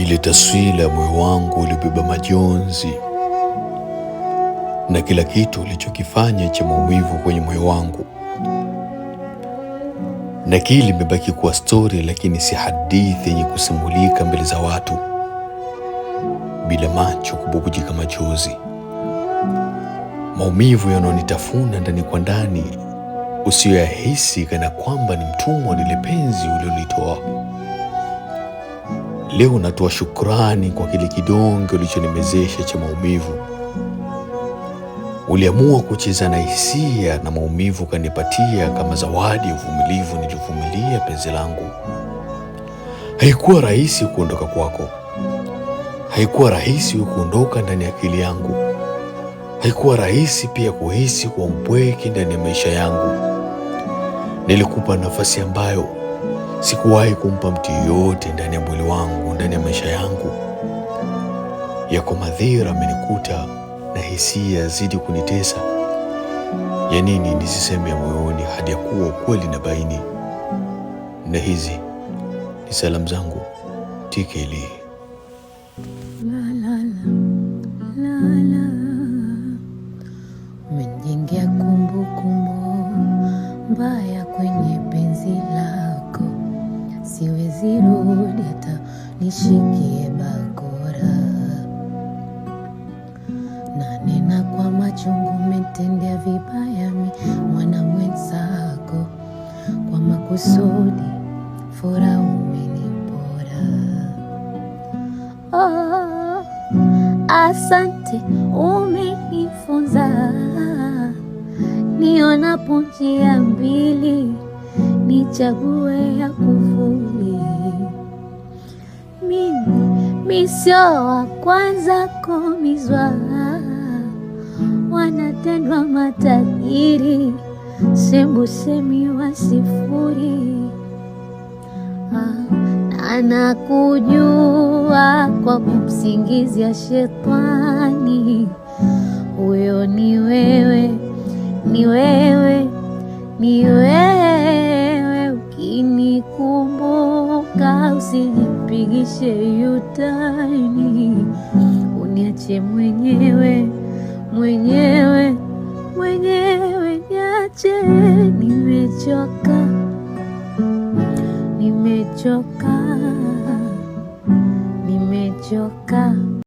Ile taswira ya moyo wangu ulibeba majonzi na kila kitu ulichokifanya cha maumivu kwenye moyo wangu. Na kile imebaki kuwa story, lakini si hadithi yenye kusimulika mbele za watu bila macho kububujika machozi. Maumivu yanaonitafuna ndani kwa ndani, usiyoyahisi kana kwamba ni mtumwa lile penzi ulilolitoa. Leo natoa shukrani kwa kile kidonge ulichonimezesha cha maumivu. Uliamua kucheza na hisia na maumivu kanipatia kama zawadi ya uvumilivu nilivumilia penzi langu. Haikuwa rahisi kuondoka kwako. Haikuwa rahisi kuondoka ndani ya akili yangu. Haikuwa rahisi pia kuhisi kwa mpweke ndani ya maisha yangu. Nilikupa nafasi ambayo sikuwahi kumpa mtu yoyote ndani ya mwili wangu, ndani ya maisha yangu. Yako madhira amenikuta na hisia zidi kunitesa. Ya nini nisiseme ya moyoni hadi ya kuwa ukweli na baini. Na hizi ni salamu zangu TKL. Umenijengia kumbukumbu mbaya kwenye penzi lako, siwezi rudi hata nishikie bakora. Nanena kwa machungu, umetendea vibaya mi mwana mwenzako, kwa makusudi furaha umenipora. Oh, asante umenifunza, nionapo njia mbili nichague ya kuvuli. Mimi sio wa kwanza kumizwa, wanatendwa matajiri, sembusemi wa sifuri. Na nakujua kwa kumsingizia shetani, huyo ni wewe, ni wewe, ni wewe. Ukinikumbuka usinipigishe yutani, uniache mwenyewe, mwenyewe, mwenyewe, niache. Nimechoka, nimechoka, nimechoka.